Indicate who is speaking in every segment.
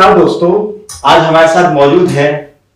Speaker 1: नमस्कार दोस्तों, आज हमारे साथ मौजूद है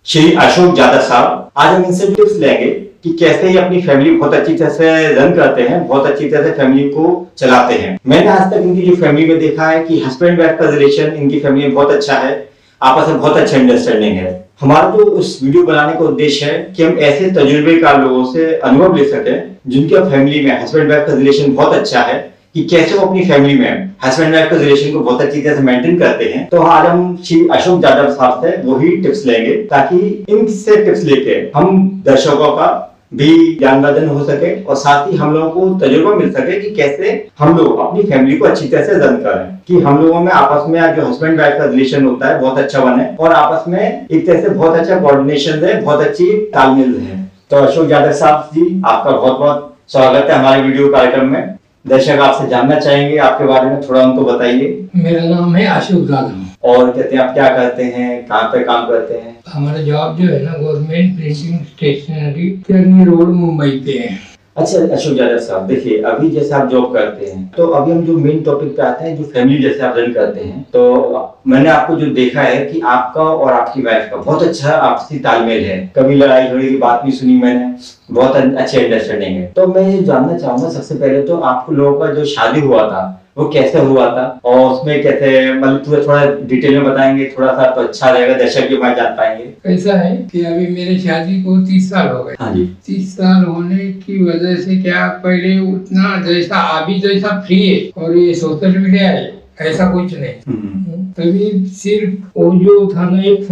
Speaker 1: श्री अशोक यादव साहब। आज हम इनसे टिप्स लेंगे कि कैसे ये अपनी फैमिली बहुत अच्छी तरह से रन करते हैं, बहुत अच्छी तरह से फैमिली को चलाते हैं। मैंने आज तक इनकी जो फैमिली में देखा है कि हस्बैंड वाइफ का रिलेशन इनकी फैमिली में बहुत अच्छा है, आपस में बहुत अच्छा अंडरस्टैंडिंग है। हमारा जो इस वीडियो बनाने का उद्देश्य है कि हम ऐसे तजुर्बेकार लोगों से अनुभव ले सकें जिनके फैमिली में हस्बैंड वाइफ का रिलेशन बहुत अच्छा है, कि कैसे वो अपनी फैमिली में हस्बैंड वाइफ का रिलेशन को बहुत अच्छी तरह से मेंटेन करते हैं। तो आज हम श्री अशोक यादव साहब से वही टिप्स लेंगे ताकि इनसे टिप्स लेके हम दर्शकों का भी ज्ञानवर्धन हो सके और साथ ही हम लोगों को तजुर्बा मिल सके कि कैसे हम लोग अपनी फैमिली को अच्छी तरह से रन करें, कि हम लोगों में आपस में जो हस्बैंड वाइफ का रिलेशन होता है बहुत अच्छा बने और आपस में एक तरह से बहुत अच्छा कोऑर्डिनेशन रहे, बहुत अच्छी तालमेल रहे। तो अशोक यादव साहब जी, आपका बहुत बहुत स्वागत है हमारे वीडियो कार्यक्रम में। दर्शक आपसे जानना चाहेंगे, आपके बारे में थोड़ा उनको बताइए।
Speaker 2: मेरा नाम है अशोक यादव।
Speaker 1: और कहते हैं आप क्या करते हैं, कहाँ पे काम करते हैं?
Speaker 2: हमारा जॉब जो है ना गवर्नमेंट प्रिंटिंग स्टेशनरी चरनी रोड मुंबई पे है।
Speaker 1: अच्छा अशोक यादव साहब, देखिए अभी जैसे आप जॉब करते हैं तो अभी हम जो मेन टॉपिक पे आते हैं, जो फैमिली जैसे आप रन करते हैं, तो मैंने आपको जो देखा है कि आपका और आपकी वाइफ का बहुत अच्छा आपसी तालमेल है, कभी लड़ाई झगड़े की बात नहीं सुनी मैंने, बहुत अच्छी अंडरस्टैंडिंग है। तो मैं ये जानना चाहूंगा सबसे पहले तो आपको लोगों का जो शादी हुआ था वो कैसे हुआ था और उसमें कैसे, मतलब थोड़ा डिटेल में बताएंगे थोड़ा सा तो अच्छा रहेगा, दर्शक भी हमारे जान पाएंगे।
Speaker 2: ऐसा है कि अभी मेरे शादी को 30 साल हो गए।
Speaker 1: हाँ जी।
Speaker 2: 30 साल होने की वजह से क्या पहले उतना जैसा अभी जैसा फ्री है और ये सोशल मीडिया है ऐसा कुछ नहीं। तभी सिर्फ वो जो था ना एक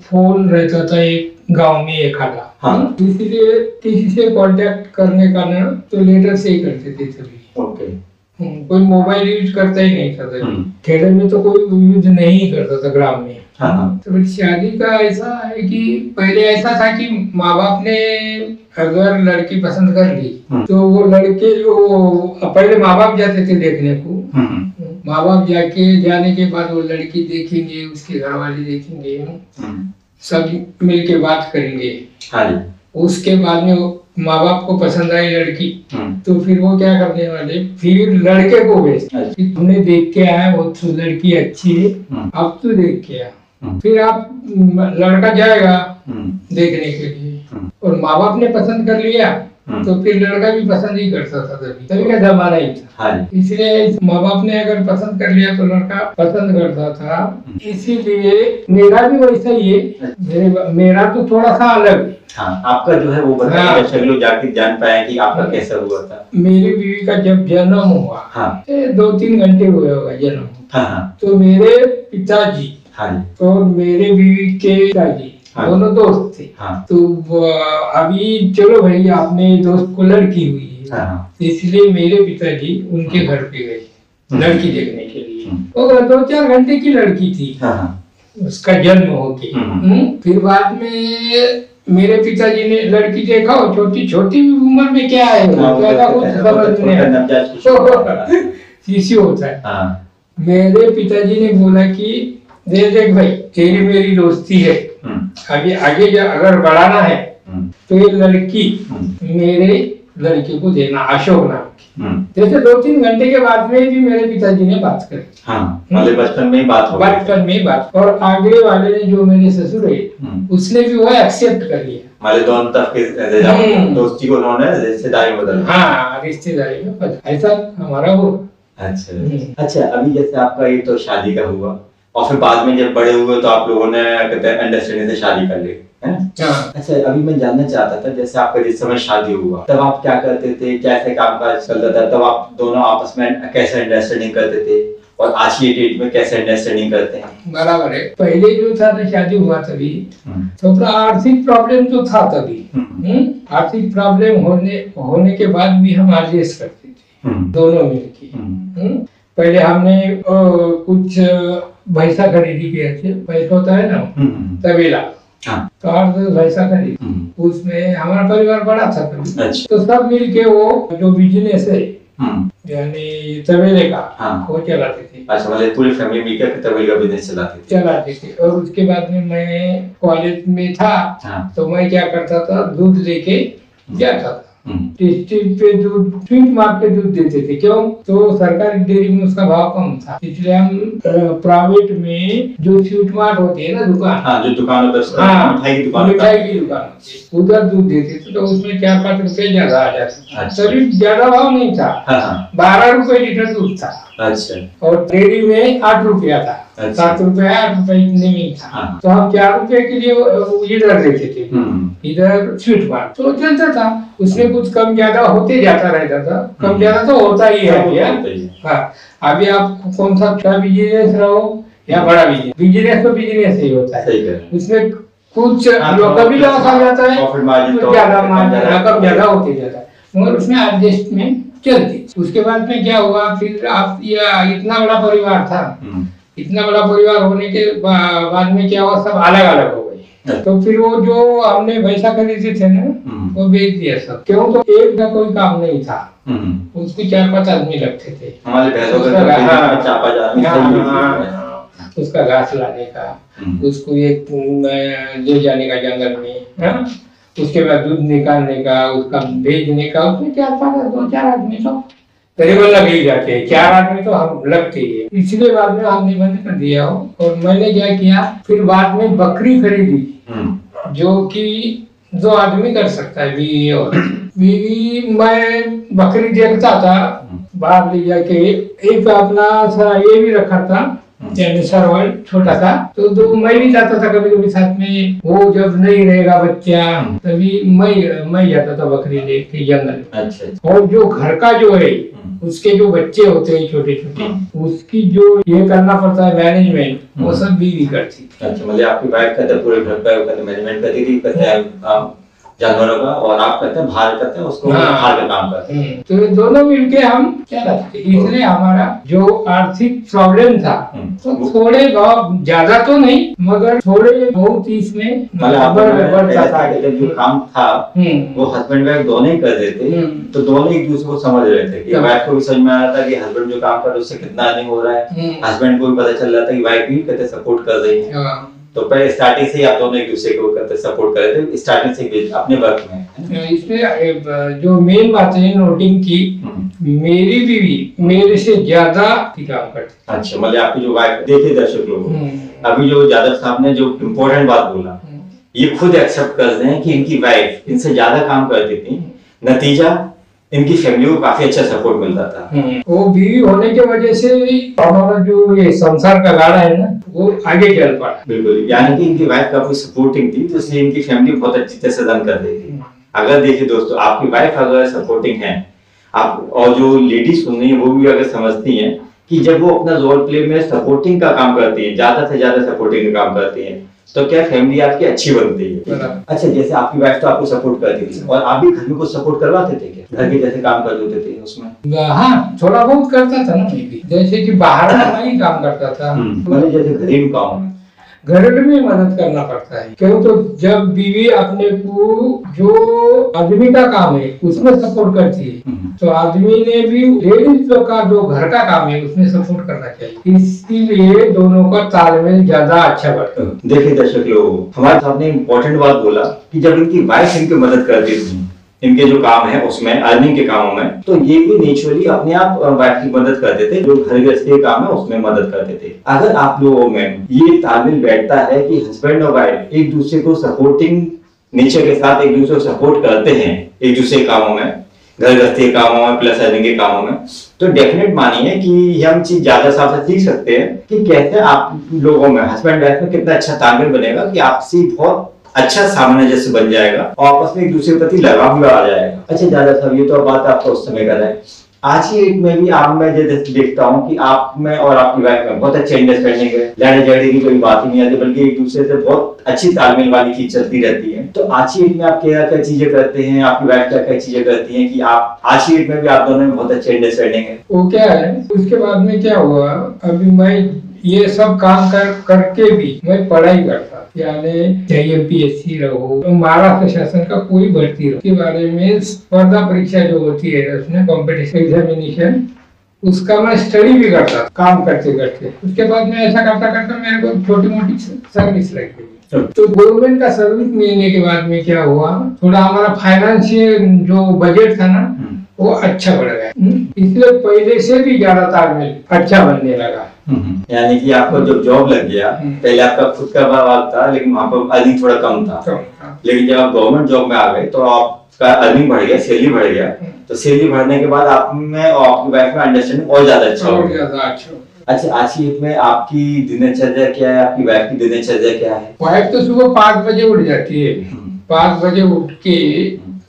Speaker 2: फोन रहता था एक गांव में एक आधा। हाँ। इसीलिए किसी से कांटेक्ट करने का ना तो लेटर से ही करते थे तभी।
Speaker 1: ओके।
Speaker 2: कोई मोबाइल यूज करता ही नहीं था। खेड़े में तो कोई यूज नहीं करता था ग्राम में। हाँ। तो शादी का ऐसा है कि पहले ऐसा था कि माँ बाप ने अगर लड़की पसंद कर ली तो वो लड़के जो पहले माँ बाप जाते थे देखने को, माँ बाप जाने के बाद वो लड़की देखेंगे, उसके घर वाले देखेंगे, सब मिलके बात करेंगे। हाँ। उसके बाद में माँ बाप को पसंद आई लड़की तो फिर वो क्या करने वाले, फिर लड़के को भेजते, तुमने देख के आया वो तो लड़की अच्छी है, अब तू देख के आ। फिर आप लड़का जाएगा देखने के लिए और माँ बाप ने पसंद कर लिया तो फिर लड़का भी पसंद ही करता था। तभी का जमाना ही था। इसलिए माँ बाप ने अगर पसंद कर लिया तो लड़का पसंद करता था। इसीलिए मेरा भी वैसा ही है, मेरा तो थोड़ा सा अलग।
Speaker 1: हाँ, आपका जो है वो बताइए, दर्शक लोग जाके जान पाए कि आपका कैसा हुआ था।
Speaker 2: मेरी बीवी का जब जन्म हुआ, 2-3 घंटे हुए होगा जन्म। हाँ। तो मेरे पिताजी और मेरे बीवी के पिताजी दोनों दोस्त थे। तो अभी चलो भाई आपने दोस्त को लड़की हुई है, इसलिए मेरे पिताजी उनके घर पे गए लड़की देखने के लिए। और 2-4 घंटे की लड़की थी, उसका जन्म होके। फिर बाद में मेरे पिताजी ने लड़की देखा और छोटी छोटी उम्र में क्या है ज्यादा कुछ समझ नहीं शिशु होता है। मेरे पिताजी ने बोला कि देख भाई तेरी मेरी दोस्ती है, आगे आगे अगर बढ़ाना है तो ये लड़की मेरे लड़के को देना, अशोक नाम की। जैसे 2-3 घंटे के बाद में भी मेरे पिताजी ने बात करी। बचपन में ही बात हो, बचपन में ही बात। और आगे वाले ने जो मेरे ससुर है उसने भी वो एक्सेप्ट कर लिया। दोनों तरफ के दोस्ती को उन्होंने रिश्तेदारी में बदल। हाँ, रिश्तेदारी में बदल, ऐसा हमारा हो। अच्छा, अभी जैसे आपका ये तो शादी का हुआ और फिर बाद में जब बड़े हुए तो आप लोगों ने अंडरस्टैंडिंग से शादी कर ली। अच्छा, अभी मैं जानना चाहता था जैसे आपका जिस समय शादी हुआ तब आप क्या करते थे, कैसे कामकाज चलता था, तब आप दोनों आपस में कैसे अंडरस्टैंडिंग करते थे और आज की डेट में कैसे अंडरस्टैंडिंग करते हैं? बराबर है। पहले जो था ना शादी हुआ तभी तो आर्थिक प्रॉब्लम तो था तभी। आर्थिक प्रॉब्लम होने के बाद भी हम एडजस्ट करते थे दोनों मिलके। पहले हमने कुछ भैंसा खरीदी किए थे, भैंसा होता है ना तबेला, तो भैंसा खरीदी, उसमें हमारा परिवार बड़ा था तभी। तो सब मिलके वो जो बिजनेस है यानी तबेले का वो चलाते थे। अच्छा, मतलब पूरी फैमिली मिलकर तबेले का बिजनेस चलाते थे। और उसके बाद में मैं कॉलेज में था तो मैं क्या करता था, दूध लेके जाता था टेस्टी पे दूध स्वीट मार्क पे दूध देते थे। क्यों? तो सरकारी डेयरी में उसका भाव कम था, इसलिए हम प्राइवेट में जो स्वीट मार्ट होती है ना दुकान,
Speaker 1: जो दुकानों पर मिठाई की दुकान
Speaker 2: उधर दूध देते थे, तो उसमें 4-5 रुपए ज्यादा आ जाता। तभी ज्यादा भाव नहीं था, 12 रुपए लीटर दूध था। अच्छा। और डेयरी में 8 रुपया था। 7 रुपए 8 रुपए इतने में था। तो हम 4 रुपए के लिए इधर देते थे, इधर स्वीट मार्ट तो चलता था, उसमें कुछ कम ज्यादा होते जाता रहता था, कम ज्यादा तो होता ही है भैया। अभी आप कौन सा बिजनेस रहो या बड़ा बिजनेस तो बिजनेस ही होता है, उसमें कुछ कभी लॉस आ जाता है, ज्यादा कम ज्यादा होते जाता है, मगर उसमें एडजस्टमेंट चलती। उसके बाद में क्या हुआ, फिर आप इतना बड़ा परिवार था, इतना बड़ा परिवार होने के बाद में क्या हुआ, सब अलग अलग हो गए। तो फिर वो जो हमने पैसा खरीदे थे ना, वो बेच दिया सब। क्यों? तो एक का कोई काम नहीं था, उसको 4-5 आदमी लगते थे, उसका घास लाने का, उसको एक ले जाने का जंगल में, उसके बाद दूध निकालने का, उसका भेजने का, उसमें क्या था, 2-4 आदमी तो करीबन लग ही जाते हैं, 4 आदमी तो हम लगते ही है। इसलिए बाद में हमने बंद कर दिया हो। और मैंने क्या किया, फिर बाद में बकरी खरीदी, जो कि 2 आदमी कर सकता है, बीवी और बीवी। मैं बकरी देखता था, बाहर ले जाके एक अपना सा ये भी रखा था, सर्वल छोटा था, तो मैं भी जाता था कभी कभी साथ में। वो जब नहीं रहेगा बच्चा, तभी मैं जाता था बकरी लेके जंगल। अच्छा। और जो घर का जो है, उसके जो बच्चे होते हैं छोटे छोटे, उसकी जो ये करना पड़ता है मैनेजमेंट, वो सब बीवी करती थी।
Speaker 1: अच्छा, मतलब आपकी वाइफ कहते पूरे घर का मैनेजमेंट करती थी, कहते हैं जानवरों का, और आप कहते हैं बाहर करते हैं उसको, बाहर का काम करते हैं।
Speaker 2: तो दोनों मिलके हम क्या करते, इसलिए हमारा जो आर्थिक प्रॉब्लम था, तो थोड़े बहुत ज्यादा तो नहीं, मगर थोड़े बहुत इसमें बढ़ता था।
Speaker 1: जो काम था वो हस्बैंड वाइफ दोनों ही कर देते, तो दोनों एक दूसरे को समझ रहे थे कि वाइफ को भी समझ में आ रहा था कि हस्बैंड जो काम कर रहा है उससे कितना अर्निंग हो रहा है, हस्बैंड को भी पता चल रहा था कि वाइफ भी कहते सपोर्ट कर रही है। तो पहले स्टार्टिंग से ही आप दोनों एक दूसरे को करते सपोर्ट कर रहे थे, स्टार्टिंग से अपने वर्क में।
Speaker 2: इसमें जो मेन बात है नोटिंग की, मेरी बीवी मेरे से ज्यादा काम करती।
Speaker 1: अच्छा, मतलब आपकी जो वाइफ, देखिए दर्शक लोग, अभी जो जादव साहब ने जो इम्पोर्टेंट बात बोला, ये खुद एक्सेप्ट कर रहे हैं कि इनकी वाइफ इनसे ज्यादा काम करती थी, नतीजा इनकी फैमिली को काफी अच्छा सपोर्ट मिलता था।
Speaker 2: वो बीवी होने की वजह से हमारा जो ये संसार का गाड़ा है ना, वो आगे चल पड़ा।
Speaker 1: बिल्कुल, यानी कि इनकी वाइफ काफी सपोर्टिंग थी, तो इसलिए इनकी फैमिली बहुत अच्छी तरह से रन कर रही थी। अगर देखिए दोस्तों, आपकी वाइफ अगर सपोर्टिंग है, आप और जो लेडीज सुन रही है वो भी अगर समझती हैं कि जब वो अपना रोल प्ले में सपोर्टिंग का काम करती है, ज्यादा से ज्यादा सपोर्टिंग का काम करती है, तो क्या फैमिली आपकी अच्छी बनती है। अच्छा, जैसे आपकी वाइफ तो आपको सपोर्ट करती थी, और आप भी घर में कुछ सपोर्ट करवाते थे क्या, घर के जैसे काम कर देते थे उसमें?
Speaker 2: हाँ, थोड़ा बहुत करता था ना, जैसे कि बाहर का नहीं काम करता था,
Speaker 1: मतलब जैसे घरेलू काम,
Speaker 2: घरेलू में मदद करना पड़ता है। क्यों? तो जब बीवी अपने को जो आदमी का काम है उसमें सपोर्ट करती है, तो आदमी ने भी लेडीज का जो घर का काम है उसमें सपोर्ट करना चाहिए, इसीलिए दोनों का तालमेल ज्यादा अच्छा बढ़ता है।
Speaker 1: देखिए दर्शक लोग, हमारे साहब ने इम्पोर्टेंट बात बोला कि जब इनकी वाइफ इनकी मदद करती थी इनके जो काम है उसमें, अर्निंग के कामों में, तो ये भी नेचुरली अपने आप वाइफ की मदद करते थे, जो घर गृहस्थी के काम है उसमें मदद करते थे। अगर आप लोगों में ये तालमेल बैठता है कि हस्बैंड और वाइफ एक दूसरे को सपोर्टिंग नेचर के साथ एक दूसरे को सपोर्ट करते हैं, एक दूसरे के कामों में, घर गृहस्थी के कामों में प्लस अर्निंग के कामों में, तो डेफिनेट मानिए कि हम चीज ज्यादा साफ से सीख सकते हैं कि कैसे आप लोगों में, हस्बैंड वाइफ में कितना अच्छा तालमेल बनेगा कि आपसी बहुत अच्छा सामंजस्य बन जाएगा और आपस में एक दूसरे के प्रति लगाव भी आ जाएगा। अच्छा दादा साहब, ये तो बात आपको उस समय कर रहे हैं, आज की डेट में भी आप, मैं जैसे देखता हूँ कि आप में और आपकी वाइफ में बहुत अच्छी अंडरस्टैंडिंग है, लड़ाई झगड़े की कोई बात ही नहीं आती, बल्कि एक दूसरे से बहुत अच्छी तालमेल वाली चीज चलती रहती है। तो आज की डेट में आप क्या क्या चीजें करते हैं, आपकी वाइफ क्या क्या चीजें करती है कि आप आज की डेट में भी आप दोनों में बहुत अच्छी अंडरस्टैंडिंग है?
Speaker 2: वो क्या है, उसके बाद में क्या हुआ, अभी मैं ये सब काम करके भी मैं पढ़ाई करता, यानी चाहे MPSC रहो, महाराष्ट्र शासन का कोई भर्ती रहो, के बारे में स्पर्धा परीक्षा जो होती है उसमें कॉम्पिटिशन एग्जामिनेशन, उसका मैं स्टडी भी करता काम करते करते। उसके बाद में ऐसा करता करता मेरे को छोटी मोटी सर्विस लग गई। तो गवर्नमेंट का सर्विस मिलने के बाद में क्या हुआ, थोड़ा हमारा फाइनेंशियल जो बजट था ना वो अच्छा बढ़ गया, इसलिए पहले से भी ज्यादा तालमेल अच्छा बनने लगा।
Speaker 1: यानी कि आपको जब जॉब लग गया, पहले आपका खुद का भाग था लेकिन वहाँ पर अर्निंग थोड़ा कम था, लेकिन जब आप गवर्नमेंट जॉब में आ गए तो आपका अर्निंग बढ़ गया, सैलरी बढ़ गया, तो सैलरी बढ़ने के बाद आप में और आपकी वाइफ में अंडरस्टैंडिंग और ज्यादा अच्छा हो गया। अच्छा, आज की डेट में आपकी दिनचर्या क्या है, आपकी वाइफ की दिनचर्या क्या है?
Speaker 2: वाइफ तो सुबह 5 बजे उठ जाती है, 5 बजे उठ के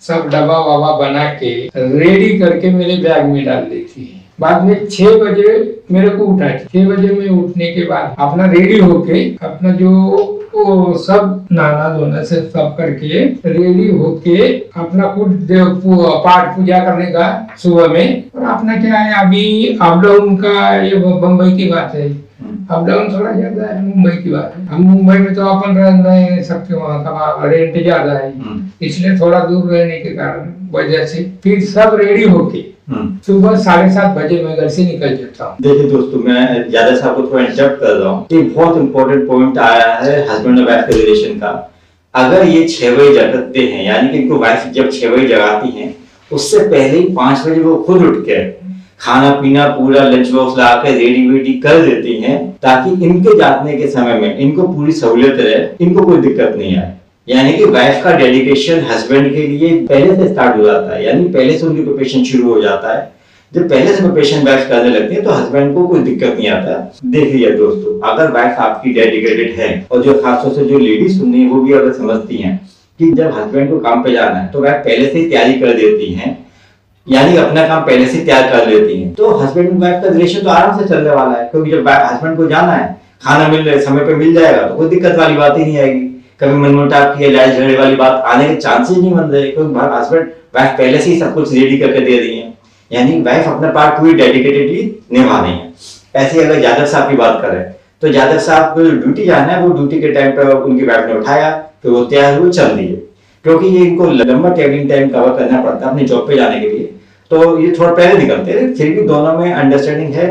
Speaker 2: सब डब्बा वाबा बना के रेडी करके मेरे बैग में डाल देती है। बाद में 6 बजे मेरे को उठाती, 6 बजे में उठने के बाद अपना रेडी होके अपना जो वो सब नहाना धोना से सब करके रेडी होके अपना कुछ पाठ पूजा करने का सुबह में। और अपना क्या है, अभी अप डाउन का ये बम्बई की बात है, अप डाउन थोड़ा ज्यादा है, मुंबई की बात है। हम मुंबई में तो अपन रह नहीं सकते, वहाँ का रेंट ज्यादा है, इसलिए थोड़ा दूर रहने के कारण वजह से फिर सब रेडी होके सुबह 7:30 बजे मैं घर से निकल जाता हूँ।
Speaker 1: देखिए दोस्तों, मैं ज्यादा साहब को थोड़ा इंटरप्ट कर रहा हूँ। एक बहुत इंपॉर्टेंट पॉइंट आया है हस्बैंड और वाइफ के रिलेशन का। अगर ये 6 बजे जगते हैं, यानी कि इनको वाइफ जब 6 बजे जगाती हैं, उससे पहले ही 5 बजे वो खुद उठ के खाना पीना पूरा लंच बॉक्स ला के रेडी वेडी कर देती हैं, ताकि इनके जागने के समय में इनको पूरी सहूलियत रहे, इनको कोई दिक्कत नहीं आए। यानी कि वाइफ का डेडिकेशन हस्बैंड के लिए पहले से स्टार्ट हो जाता है, यानी पहले से उनकी प्रिपरेशन शुरू हो जाता है। जब पहले से प्रिपरेशन वाइफ करने लगती है तो हस्बैंड को कोई दिक्कत नहीं आता। देखिए दोस्तों, अगर वाइफ आपकी डेडिकेटेड है, और जो खासतौर से जो लेडीज सुननी है वो भी अगर समझती हैं कि जब हस्बैंड को काम पे जाना है तो वाइफ पहले से ही तैयारी कर देती है, यानी अपना काम पहले से तैयार कर लेती हैं, तो हस्बैंड वाइफ का रिलेशन तो आराम से चलने वाला है। क्योंकि जब हस्बैंड को जाना है, खाना मिल रहा है, समय पे मिल जाएगा, तो कोई दिक्कत वाली बात ही नहीं आएगी। कभी मनमुटाव की लड़ाई झगड़े वाली बात आने के चांसेस नहीं बन रहे, क्योंकि हस्बैंड वाइफ पहले से ही सब कुछ रेडी करके दे रही है, यानी वाइफ अपना पार्ट पूरी डेडिकेटेडली निभा रही है। ऐसे अगर यादव साहब की बात करें तो यादव साहब को ड्यूटी जाना है, वो ड्यूटी के टाइम पर उनकी वाइफ ने उठाया, फिर वो तैयार हुए, चल दिए। क्योंकि ये इनको लंबा ट्रैवलिंग टाइम कवर करना पड़ता है अपने जॉब पे जाने के लिए, तो ये थोड़ा पहले निकलते हैं। फिर भी दोनों में अंडरस्टैंडिंग है,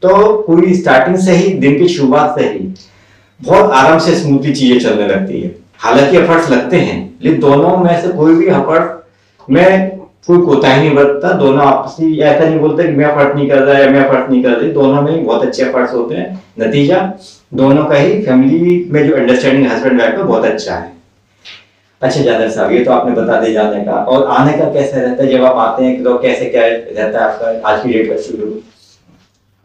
Speaker 1: तो पूरी स्टार्टिंग से ही, दिन की शुरुआत से ही बहुत आराम से स्मूथली चीजें चलने लगती है। हालांकि एफर्ट्स लगते हैं, लेकिन दोनों में से कोई भी एफर्ट में कोई कोताही नहीं बरतता। दोनों आपस में ऐसा नहीं बोलते कि मैं एफर्ट नहीं कर रहा है, मैं एफर्ट नहीं कर रही। दोनों में बहुत अच्छे एफर्ट्स होते हैं। नतीजा दोनों का ही फैमिली में जो अंडरस्टैंडिंग हस्बैंड वाइफ का बहुत अच्छा है। अच्छा जादव साहब, ये तो आपने बता दिया जाने का, और आने का कैसे रहता है? जब आप आते हैं तो कैसे क्या रहता है आपका आज की डेट का शेड्यूल?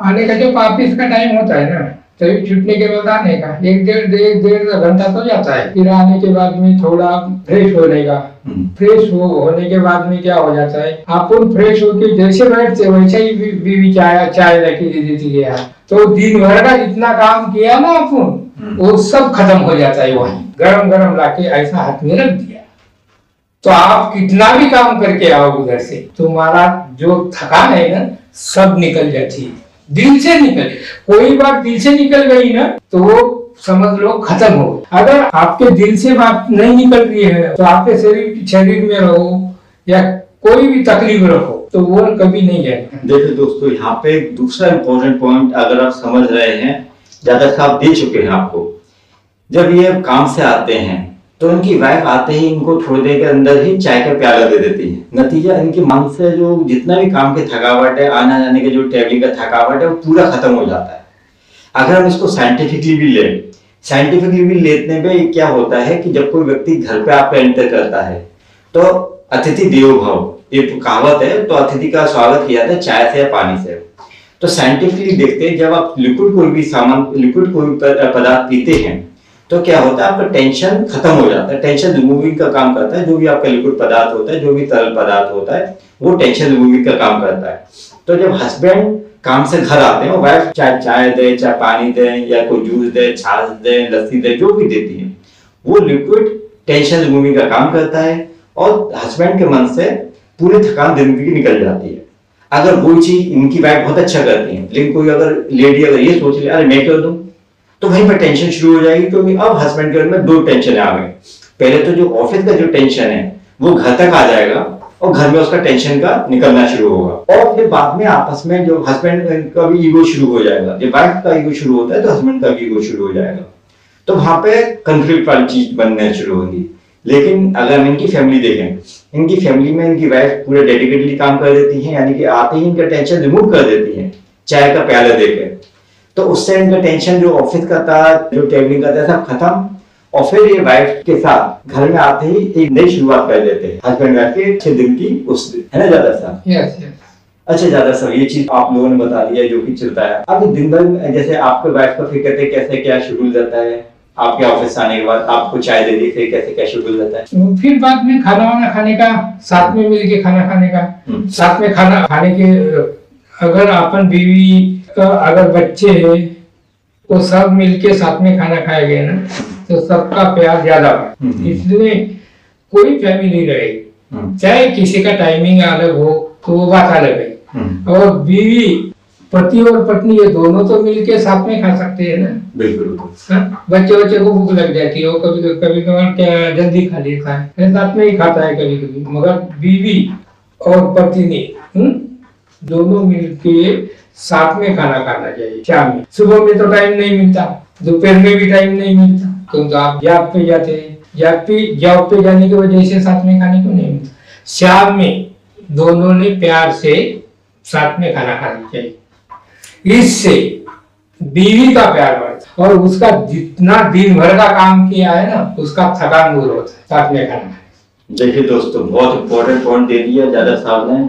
Speaker 2: आने का जो ऑफिस का टाइम होता है ना, तभी छुटने के बाद आने का 1-1.5 घंटा तो जाता है। फिर आने के बाद में थोड़ा फ्रेश होने का, फ्रेश होने के बाद में क्या हो जाता है, अपन फ्रेश होके जैसे बैठते वैसे ही बीवी चाय लेके दे देती है, तो दिन भर का जितना काम किया ना अपन वो सब खत्म हो जाता है। वही गरम गरम लाके ऐसा हाथ में रख दिया, तो आप कितना भी काम करके आओ उधर से, तुम्हारा जो थकान है ना सब निकल जाती है, दिल से निकल। कोई बात दिल से निकल गई ना तो वो समझ लो खत्म हो। अगर आपके दिल से बात नहीं निकल रही है तो आपके शरीर में रहो या कोई भी तकलीफ रखो तो वो कभी नहीं जाएगा।
Speaker 1: देखिए दोस्तों, यहाँ पे एक दूसरा इंपॉर्टेंट पॉइंट अगर आप समझ रहे हैं, ज्यादा साहब दे चुके हैं आपको। जब ये काम से आते हैं तो उनकी वाइफ आते ही इनको थोड़ी देर के अंदर ही चाय का प्याला दे देती है। नतीजा इनके मन से जो जितना भी काम की थकावट है, आना जाने के जो ट्रैवलिंग का थकावट है, वो पूरा खत्म हो जाता है। अगर हम इसको साइंटिफिकली भी लेने पे क्या होता है कि जब कोई व्यक्ति घर पे आपका एंटर करता है तो अतिथि देवो भव, ये कहावत है, तो अतिथि का स्वागत किया जाता है चाय से या पानी से। तो साइंटिफिकली देखते हैं, जब आप लिक्विड कोई पदार्थ पीते हैं तो क्या होता है, आपका टेंशन खत्म हो जाता है। टेंशन रिमूविंग का काम करता है। जो भी आपका लिक्विड पदार्थ होता है, जो भी तरल पदार्थ होता है, वो टेंशन रिमूविंग का काम करता है। तो जब हस्बैंड काम से घर आते हैं, वाइफ चाय दे, चाहे पानी दे, या कोई जूस दे, छाछ दे, लस्सी दे, जो भी देती है, वो लिक्विड टेंशन रिमूविंग का काम करता है और हस्बैंड के मन से पूरी थकान जिंदगी की निकल जाती है। अगर वो चीज इनकी वाइफ बहुत अच्छा करती है, लेकिन कोई अगर लेडी अगर ये सोच ले अरे मैं कर दूं, तो वहीं पर टेंशन शुरू हो जाएगी। क्योंकि अब हस्बैंड के घर में 2 टेंशन आ गई। पहले तो जो ऑफिस का जो टेंशन है वो घर तक आ जाएगा और घर में उसका टेंशन का निकलना शुरू होगा, और फिर बाद में आपस में जो हस्बैंड का भी ईगो शुरू हो जाएगा। जब वाइफ का ईगो शुरू होता है तो हस्बैंड का भी ईगो शुरू हो जाएगा। तो वहां पे कंफ्लिक्ट वाली चीज बनने शुरू होगी। लेकिन अगर हम इनकी फैमिली देखें, इनकी फैमिली में इनकी वाइफ पूरे डेडिकेटली काम कर देती है, यानी कि आते ही इनका टेंशन रिमूव कर देती है चाय का प्याला देकर। तो उससे इनका टेंशन जो ऑफिस का था, जो ट्रेवलिंग का था, सब खत्म। और फिर ये वाइफ के साथ घर में आते ही एक नई शुरुआत कर देते हैं हस्बैंड वाइफ के अच्छे दिन की, उस दिन, है ना जादव साहब?
Speaker 2: Yes yes.
Speaker 1: अच्छा जादव साहब, ये चीज आप लोगों ने बता दिया जो कि चलता है। अब दिन भर में जैसे आपके वाइफ का फिर कहते कैसे क्या शेड्यूल रहता है, आपके ऑफिस आने के बाद आपको चाय दे दी, फिर कैसे क्या शेड्यूल रहता है?
Speaker 2: फिर बाद में खाना वाना खाने का, साथ में मिलके खाना खाने का, साथ में खाना खाने के, अगर अपन बीवी अगर बच्चे हैं तो सब मिलके साथ में खाना खाएंगे ना, तो सबका प्यार ज्यादा है। इसलिए कोई फैमिली रहेगी, चाहे किसी का टाइमिंग अलग हो तो वो बात अलग है। और बीवी, पति और पत्नी ये दोनों तो मिलके साथ में खा सकते हैं ना।
Speaker 1: बिल्कुल।
Speaker 2: बच्चे को भूख लग जाती है, वो कभी कभार क्या जल्दी खा लेता है, साथ में ही खाता है कभी कभी। मगर बीवी और पत्नी दोनों मिलके साथ में खाना खाना चाहिए। शाम में, सुबह में तो टाइम नहीं मिलता, दोपहर में भी टाइम नहीं मिलता, तो आप जॉब पे जाते हैं, जॉब पे जाने की वजह से साथ में खाने को नहीं मिलता। शाम में दोनों ने प्यार से साथ में खाना खाना चाहिए। इससे बीवी का प्यार बढ़ता और उसका जितना दिन भर का काम किया है ना, उसका थकान दूर होता है साथ में खाना।
Speaker 1: देखिए दोस्तों, बहुत इंपॉर्टेंट पॉइंट दे दिया जादव साहब ने।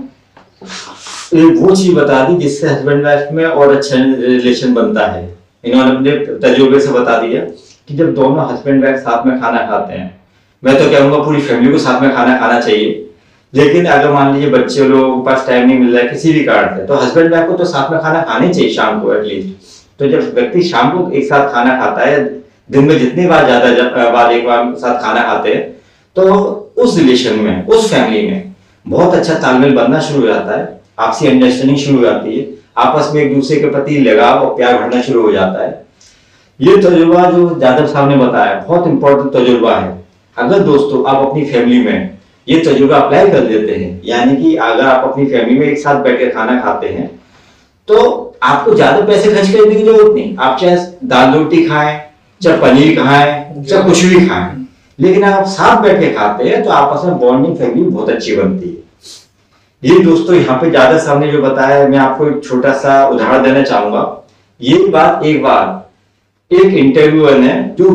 Speaker 1: वो चीज बता दी जिससे हस्बैंड वाइफ में और अच्छा रिलेशन बनता है। इन्होंने अपने तजुर्बे से बता दिया कि जब दोनों हस्बैंड वाइफ साथ में खाना खाते हैं, मैं तो कहूंगा पूरी फैमिली को साथ में खाना खाना चाहिए। लेकिन अगर मान लीजिए बच्चे लोगों के पास टाइम नहीं मिल रहा है किसी भी कारण से, तो हस्बैंड वाइफ को तो साथ में खाना खाना ही चाहिए शाम को एटलीस्ट। तो जब व्यक्ति शाम को एक साथ खाना खाता है, दिन में जितनी बार ज्यादा बार एक बार साथ खाना खाते हैं, तो उस रिलेशन में, उस फैमिली में बहुत अच्छा तालमेल बनना शुरू हो जाता है, आपसी अंडरस्टैंडिंग शुरू हो जाती है, आपस में एक दूसरे के प्रति लगाव और प्यार बढ़ना शुरू हो जाता है। ये तजुर्बा जो जादव साहब ने बताया बहुत इंपॉर्टेंट तजुर्बा है। अगर दोस्तों आप अपनी फैमिली में ये तजुर्बा अप्लाई कर देते हैं, यानी कि अगर आप अपनी फैमिली में एक साथ बैठकर खाना खाते हैं, तो आपको ज्यादा पैसे खर्च करने की जरूरत नहीं। आप चाहे दाल रोटी खाएं, चाहे पनीर खाएं, चाहे कुछ भी खाएं, लेकिन आप साथ बैठ के खाते हैं तो आपस में बॉन्डिंग फैमिली बहुत अच्छी बनती है। ये दोस्तों यहाँ पे जादव साहब ने जो बताया, मैं आपको एक छोटा सा उदाहरण देना चाहूंगा। ये बात एक बार एक इंटरव्यूअर ने, जो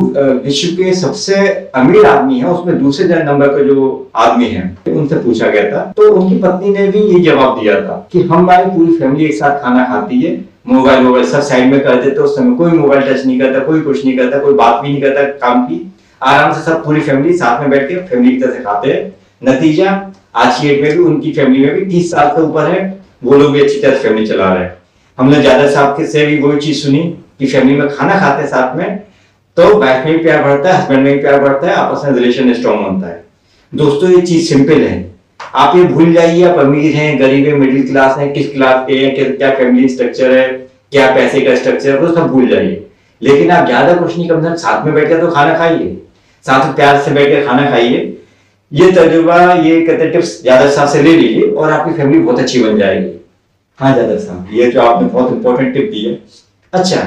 Speaker 1: विश्व के सबसे अमीर आदमी है, उसमें दूसरे नंबर का जो आदमी है, उनसे पूछा गया था, तो उनकी पत्नी ने भी ये जवाब दिया था कि हमारी पूरी फैमिली एक साथ खाना खाती है, मोबाइल सब साइड में कर देते, उस समय कोई मोबाइल टच नहीं करता, कोई कुछ नहीं करता, कोई बात भी नहीं करता काम की, आराम से सब पूरी फैमिली साथ में बैठ के फैमिली की तरह से खाते हैं। नतीजा आज की डेट में भी उनकी फैमिली में भी 30 साल से ऊपर है, वो लोग भी अच्छी तरह फैमिली चला रहे हैं। हमने जादव साहब से भी वही चीज सुनी कि फैमिली में खाना खाते हैं साथ में, तो वाइफ में भी प्यार बढ़ता है, हस्बैंड में भी प्यार बढ़ता है, आपस में रिलेशन स्ट्रॉन्ग बनता है। दोस्तों ये चीज सिंपल है, आप ये भूल जाइए आप अमीर हैं, गरीब है, मिडिल क्लास है, किस क्लास के हैं, क्या फैमिली स्ट्रक्चर है, क्या पैसे का स्ट्रक्चर है, वो सब भूल जाइए। लेकिन आप ज्यादा कुछ नहीं, कम से कम साथ में बैठ कर तो खाना खाइए, साथ में प्यार से बैठ कर खाना खाइए। ये तजुर्बा, ये कहते टिप्स जादव साहब से ले लीजिए और आपकी फैमिली बहुत अच्छी बन जाएगी। हाँ जादव साहब, ये जो आपने बहुत इंपॉर्टेंट टिप दी है। अच्छा,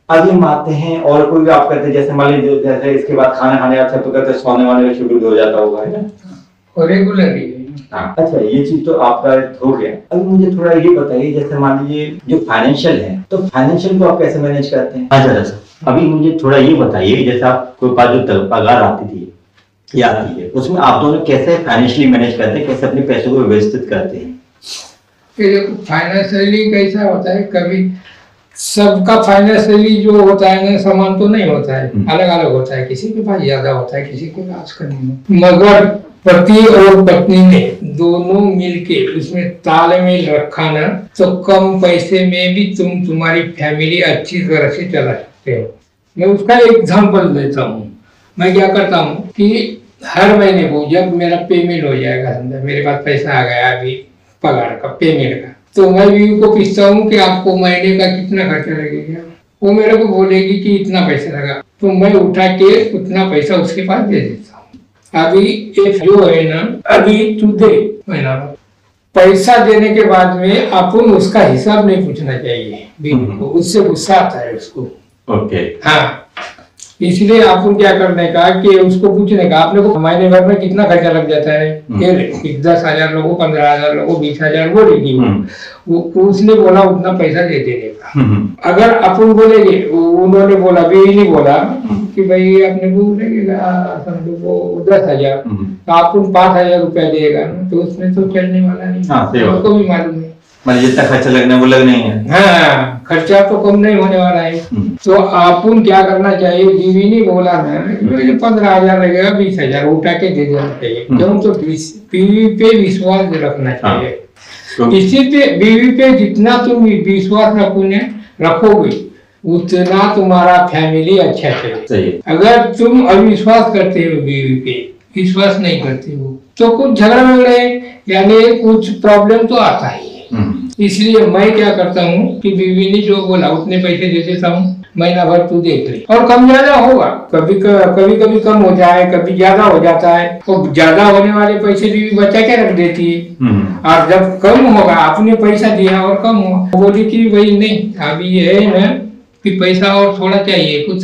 Speaker 1: अब हम आते हैं और कोई भी आप कहते हैं, जैसे मान लीजिए जैसे इसके बाद खाना खाने आता है तो कहते सोने वाने का शेड्यूल हो जाता होगा, है ना? और रेगुलरली। हाँ, अच्छा ये चीज तो आपका हो गया। अभी मुझे थोड़ा ये बताइए, जैसे मान लीजिए जो फाइनेंशियल है, तो फाइनेंशियल को आप कैसे मैनेज करते हैं? हाँ जादव साहब, अभी मुझे थोड़ा ये बताइए, जैसे आपको पास जो पगार आती थी या आती है, उसमें आप दोनों कैसे फाइनेंशियली मैनेज करते हैं, कैसे अपने पैसों को व्यवस्थित करते हैं?
Speaker 2: फाइनेंशियली कैसा होता है, कभी सबका फाइनेंशियली जो होता है ना समान तो नहीं होता है, अलग अलग होता है, किसी के पास ज्यादा होता है, किसी के पास कम नहीं। मगर पति और पत्नी ने दोनों मिलके उसमें तालमेल रखा ना, तो कम पैसे में भी तुम्हारी फैमिली अच्छी तरह से चला सकते हो। मैं उसका एग्जांपल देता हूँ। मैं क्या करता हूँ कि हर महीने को जब मेरा पेमेंट हो जाएगा, समझा मेरे पास पैसा आ गया अभी पगार का, पेमेंट का, तो मैं बीवी को पूछता हूँ कि आपको महीने का कितना खर्चा लगेगा। वो मेरे को बोलेगी कि इतना पैसा लगा, तो मैं उठा के उतना पैसा उसके पास दे देता हूँ। अभी एक जो है ना, अभी तू दे महीना पैसा देने के बाद में अपन उसका हिसाब नहीं पूछना चाहिए बीवी को, उससे गुस्सा आता है उसको।
Speaker 1: ओके।
Speaker 2: हाँ, इसलिए आपको क्या करने का कि उसको पूछने का आपने को महीने भर में कितना खर्चा लग जाता है, 10,000 लोगों, 15,000 लोगों, 20,000 बोलेगी वो उसने बोला उतना पैसा दे देने का। अगर अपन बोलेंगे, उन्होंने बोला, बीवी ने बोला कि भाई अपने को लगेगा समझो वो 10,000, तो आपको 5,000 रुपया देगा ना, तो उसमें तो चलने वाला नहीं। उसको भी मालूम है
Speaker 1: मतलब जितना खर्चा लगना वो लगना ही है।
Speaker 2: हाँ, खर्चा तो कम नहीं होने वाला है। तो आपन क्या करना चाहिए, बीवी ने बोला ना 15,000 लगेगा, 20,000 उठा के दे देना चाहिए। क्यों? तो बीवी पे विश्वास रखना चाहिए। इसी पे बीवी पे जितना तुम विश्वास रखोगे उतना तुम्हारा फैमिली अच्छा चले। अगर तुम अविश्वास करते हो, बीवी पे विश्वास नहीं करते हो, तो कुछ झगड़ा वगड़े यानी कुछ प्रॉब्लम तो आता ही है। इसलिए मैं क्या करता हूँ कि बीवी ने जो बोला उतने पैसे दे देता हूँ, महीना भर तू देख ले। और कम ज्यादा होगा, कभी कम हो जाए, कभी ज्यादा हो जाता है। तो ज्यादा होने वाले पैसे बीवी बचा के रख देती है। और जब कम होगा, आपने पैसा दिया और कम हुआ, बोली कि भाई नहीं अभी ये है ना कि पैसा और थोड़ा चाहिए, कुछ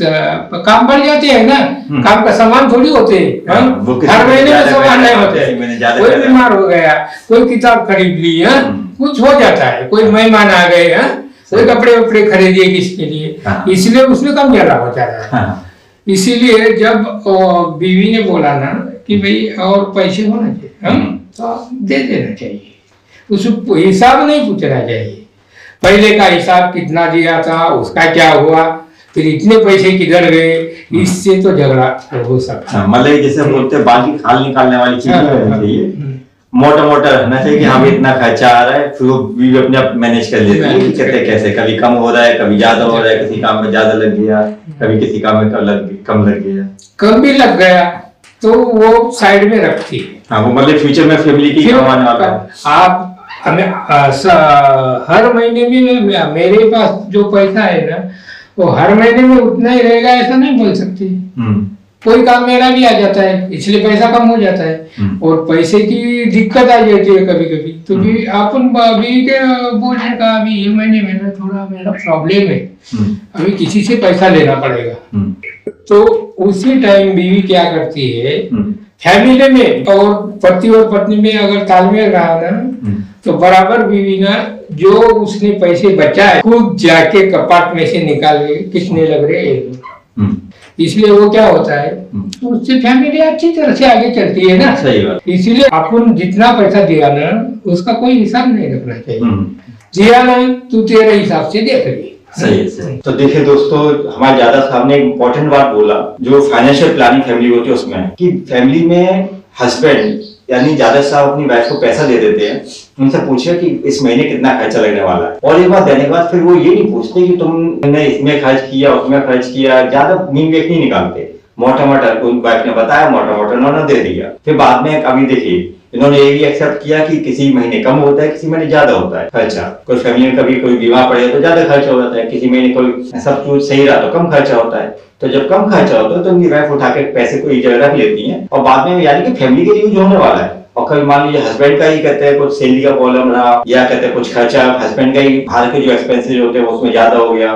Speaker 2: काम बढ़ जाते हैं ना, काम का सामान थोड़ी होते हैं, हर महीने में सामान नहीं होते। कोई बीमार हो गया, कोई किताब खरीद ली, कुछ हो जाता है, कोई मेहमान आ गए, कोई कपड़े वपड़े खरीदिए किसके लिए, इसलिए उसमें कम ज्यादा हो जाता है। इसीलिए जब बीवी ने बोला ना कि भाई और पैसे होना चाहिए, तो दे देना चाहिए। उसको हिसाब नहीं पूछना चाहिए, पहले का हिसाब कितना दिया था, उसका क्या हुआ, फिर इतने पैसे किधर गए, इससे तो झगड़ा हो सकता है।
Speaker 1: मतलब जैसे बोलते हैं बाकी खाल निकालने वाली चीज रहनी चाहिए, मोटा मोटा रहना चाहिए कि हाँ भी इतना खर्चा आ रहा है, फिर वो बीवी अपने आप मैनेज कर लेती है कि कैसे कभी कम हो रहा है, कभी ज्यादा हो रहा है, किसी काम में ज्यादा लग गया, कभी किसी काम में कम लग गया,
Speaker 2: कम भी लग गया तो वो साइड में रखती है।
Speaker 1: हाँ, वो मतलब फ्यूचर में फैमिली की कमाने वाला है।
Speaker 2: आप हर महीने में मेरे पास जो पैसा है ना, वो हर महीने में उतना ही रहेगा ऐसा नहीं बोल सकती। कोई काम मेरा भी आ जाता है, इसलिए पैसा कम हो जाता है, और पैसे की दिक्कत आ जाती है कभी कभी, तो भी अपन बीवी के बोलने का अभी ये महीने में ना थोड़ा मेरा प्रॉब्लम है, अभी किसी से पैसा लेना पड़ेगा। तो उसी टाइम बीवी क्या करती है, फैमिली में और पति और पत्नी में अगर तालमेल रहा ना, तो बराबर बीवी ना जो उसने पैसे बचाए खुद जाके कपाट में से निकाल के किसने लग रहे हैं, इसलिए वो क्या होता है, उससे फैमिली अच्छी तरह से आगे चलती है ना।
Speaker 1: सही बात।
Speaker 2: इसलिए अपन जितना पैसा दिया ना उसका कोई हिसाब नहीं रखना चाहिए, दिया ना तू तेरे हिसाब से देख रही।
Speaker 1: सही। तो देखिए दोस्तों, हमारे ज्यादा साहब ने एक इम्पोर्टेंट बात बोला जो फाइनेंशियल प्लानिंग फैमिली होती है उसमें, कि फैमिली में हस्बैंड यानी ज्यादा साहब अपनी वाइफ को पैसा दे देते हैं, उनसे पूछे कि इस महीने कितना खर्चा लगने वाला है, और एक बार देने के बाद फिर वो ये नहीं पूछते कि तुमने इसमें खर्च किया उसमें खर्च किया, ज्यादा मीन वेक नहीं निकालते, मोटा मोटा वाइफ ने बताया, मोटा मोटा उन्होंने दे दिया। फिर बाद में कभी देखिए इन्होंने ये भी एक्सेप्ट किया कि किसी महीने कम होता है, किसी महीने ज्यादा होता है खर्चा। कोई फैमिली में कभी कोई बीमार पड़े तो ज्यादा खर्चा हो जाता है, किसी महीने कोई सब कुछ सही रहा तो कम खर्चा होता है। तो जब कम खर्चा होता है तो उनकी वाइफ उठा के पैसे को एक जगह रख लेती है, और बाद में यानी कि फैमिली के यूज होने वाला है। और कभी मान लीजिए हस्बैंड का ही कहते हैं कुछ सैलरी का प्रॉब्लम रहा, या कहते हैं कुछ खर्चा हस्बैंड का ही बाहर के जो एक्सपेंसेस होते हैं उसमें ज्यादा हो गया,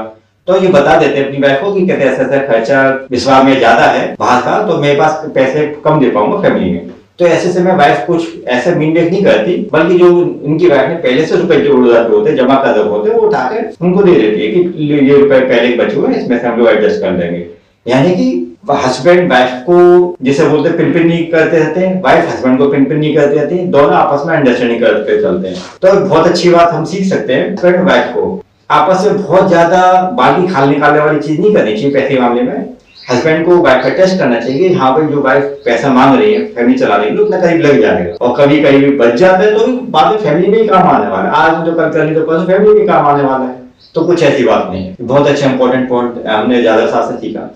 Speaker 1: तो ये बता देते हैं अपनी वाइफ को कि कहते हैं ऐसा खर्चा इस बार में ज्यादा है बाहर का, तो मेरे पास पैसे कम दे पाऊंगा फैमिली में। तो ऐसे समय वाइफ कुछ ऐसे मीनमेक नहीं करती, बल्कि जो उनकी वाइफ ने पहले से रुपए जो उड़ाते होते जमा कर होते वो उठा के उनको दे देती है कि ये रुपए पहले बचे हुए इसमें से हम लोग एडजस्ट कर देंगे। यानी कि हस्बैंड वाइफ को जैसे बोलते पिन नहीं करते रहते हैं, वाइफ हस्बैंड को पिन नहीं करते रहती है, दोनों आपस में अंडरस्टैंडिंग करके चलते हैं। तो बहुत अच्छी बात हम सीख सकते हैं, हस्बैंड वाइफ को आपस में बहुत ज्यादा बाकी खाल निकालने वाली चीज नहीं करनी चाहिए पैसे के मामले में। हस्बैंड को वाइफ का टेस्ट करना चाहिए, हाँ भाई जो वाइफ पैसा मांग रही है फैमिली चलाने के लिए उतना करीब लग जाएगा, और कभी कभी बच जाता है तो बाद में फैमिली में ही काम आने वाला है, आज जो कल कर ली तो परसों फैमिली में काम आने वाला है। तो कुछ ऐसी बात नहीं है। बहुत अच्छा इंपॉर्टेंट पॉइंट हमने जादव साहब से सीखा।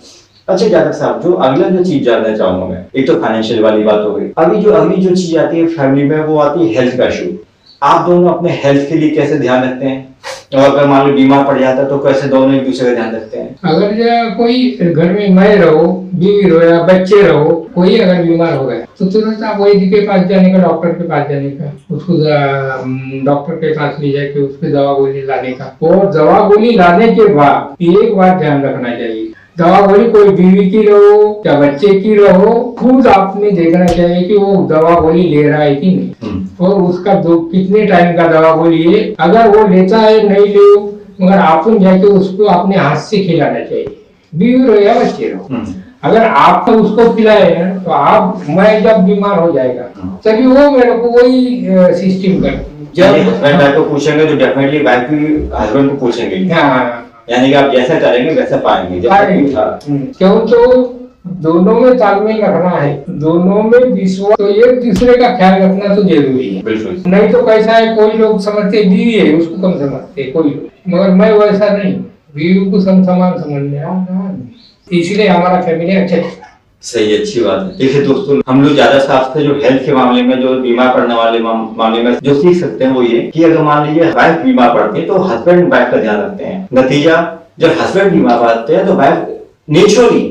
Speaker 1: अच्छा जादव साहब, जो अगला जो चीज जानना चाहूंगा मैं, एक तो फाइनेंशियल वाली बात हो गई, अभी जो अगली जो चीज आती है फैमिली में वो आती है हेल्थ का इशू। आप दोनों अपने हेल्थ के लिए कैसे ध्यान रखते हैं, और अगर मान लो बीमार पड़ जाता है तो कैसे दोनों एक दूसरे का ध्यान रखते हैं?
Speaker 2: अगर कोई घर में मैं रहो, बीवी रहो या बच्चे रहो, कोई अगर बीमार हो गया तो तुरंत आप वैद्य के पास जाने का, डॉक्टर के पास जाने का, उसको डॉक्टर के पास ले जाके उसकी दवा गोली लाने का, और दवा गोली लाने के बाद एक बात ध्यान रखना चाहिए, दवा गोली कोई बीवी की रहो या बच्चे की रहो, खुद आपने देखना चाहिए कि वो दवा गोली ले रहा है कि नहीं, और उसका कितने टाइम का दवा गोली है। अगर वो लेता है नहीं ले, मगर आप जाके उसको अपने हाथ से खिलाना चाहिए, बीवी रहो या बच्चे रहो। अगर आप उसको खिलाए तो आप, मैं जब बीमार हो जाएगा तभी वो मेरे को वही सिस्टम कर,
Speaker 1: जब हस्बैंड को पूछेंगे तो डेफिनेटली वाइफ भी हस्बैंड को पूछेंगे। यानी कि आप जैसा करेंगे वैसा पाएंगे।
Speaker 2: क्यों तो दोनों में तालमेल रखना है, दोनों में विश्वास, तो एक दूसरे का ख्याल रखना तो जरूरी है।
Speaker 1: बिल्कुल।
Speaker 2: नहीं तो कैसा है, कोई लोग समझते बीवी है उसको कम समझते कोई लोग, मगर मैं वैसा नहीं, बीवी को समान समझने, इसलिए हमारा फैमिली अच्छा है।
Speaker 1: सही, अच्छी बात है। देखिए दोस्तों, हम लोग ज्यादा साथ जो हेल्थ के मामले में, जो बीमार पड़ने वाले मामले में जो सीख सकते हैं वो ये कि अगर मान लीजिए वाइफ बीमार पड़ती है तो हस्बैंड वाइफ का ध्यान रखते हैं। नतीजा, जब हस्बैंड बीमार पड़ते हैं तो वाइफ नेचुरली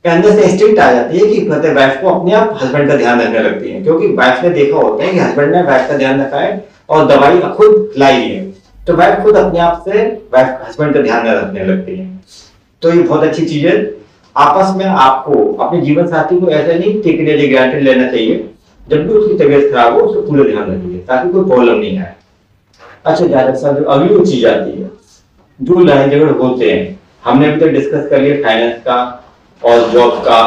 Speaker 1: अंदर से इंस्टिंक्ट आ जाती है कि कहते वाइफ को अपने आप हस्बैंड का ध्यान रखने लगती है, क्योंकि वाइफ ने देखा होता है कि हस्बैंड ने वाइफ का ध्यान रखा है और दवाई खुद लाई है, तो वाइफ खुद अपने आप से वाइफ हस्बैंड का ध्यान रखने लगती है। तो ये बहुत अच्छी चीज है। आपस में आपको अपने जीवन साथी को ऐसा नहीं टेकने ग्रांटेड लेना चाहिए, जब भी उसकी तबीयत खराब हो उसको पूरा ध्यान रखिए ताकि कोई प्रॉब्लम नहीं आए। अच्छा जायद साहब, जो अगली चीज आती है, जो लड़ाई झगड़ होते हैं, हमने अभी तक डिस्कस कर लिया फाइनेंस का और जॉब का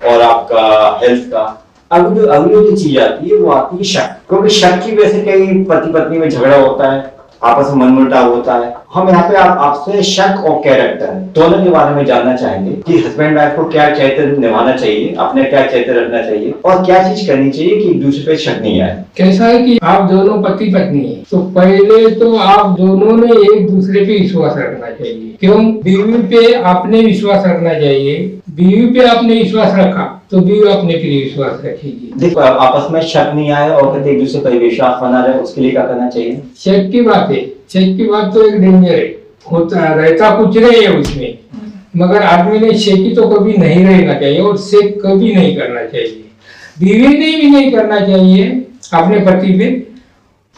Speaker 1: और आपका हेल्थ का। अब जो अगली चीज आती है वो आती है शक, क्योंकि शक की वजह से कई पति पत्नी में झगड़ा होता है, आपस में मनमुटाव होता है। हम यहाँ पे आपसे शक और कैरेक्टर दोनों के बारे में जानना चाहेंगे कि हस्बैंड वाइफ को क्या चरित्र निभाना चाहिए, अपने क्या चरित्र रखना चाहिए और क्या चीज करनी चाहिए कि एक दूसरे पे शक नहीं आए।
Speaker 2: कैसा है कि आप दोनों पति पत्नी हैं, तो पहले तो आप दोनों ने एक दूसरे पे विश्वास रखना चाहिए। क्यों? बीवी पे आपने विश्वास रखना चाहिए, बीवी पे आपने विश्वास रखा तो बीवी अपने पे विश्वास रखेगी।
Speaker 1: देखो, आपस में शक नहीं आए और कहते एक दूसरे पर विश्वास बना रहे, उसके लिए क्या करना चाहिए?
Speaker 2: शक की बात है, शक की बात तो एक डेंजर है, होता रहता कुछ नहीं है उसमें, मगर आदमी ने शेकी तो कभी नहीं रहना चाहिए और शेक कभी नहीं करना चाहिए। बीवी ने भी नहीं करना चाहिए अपने पति पे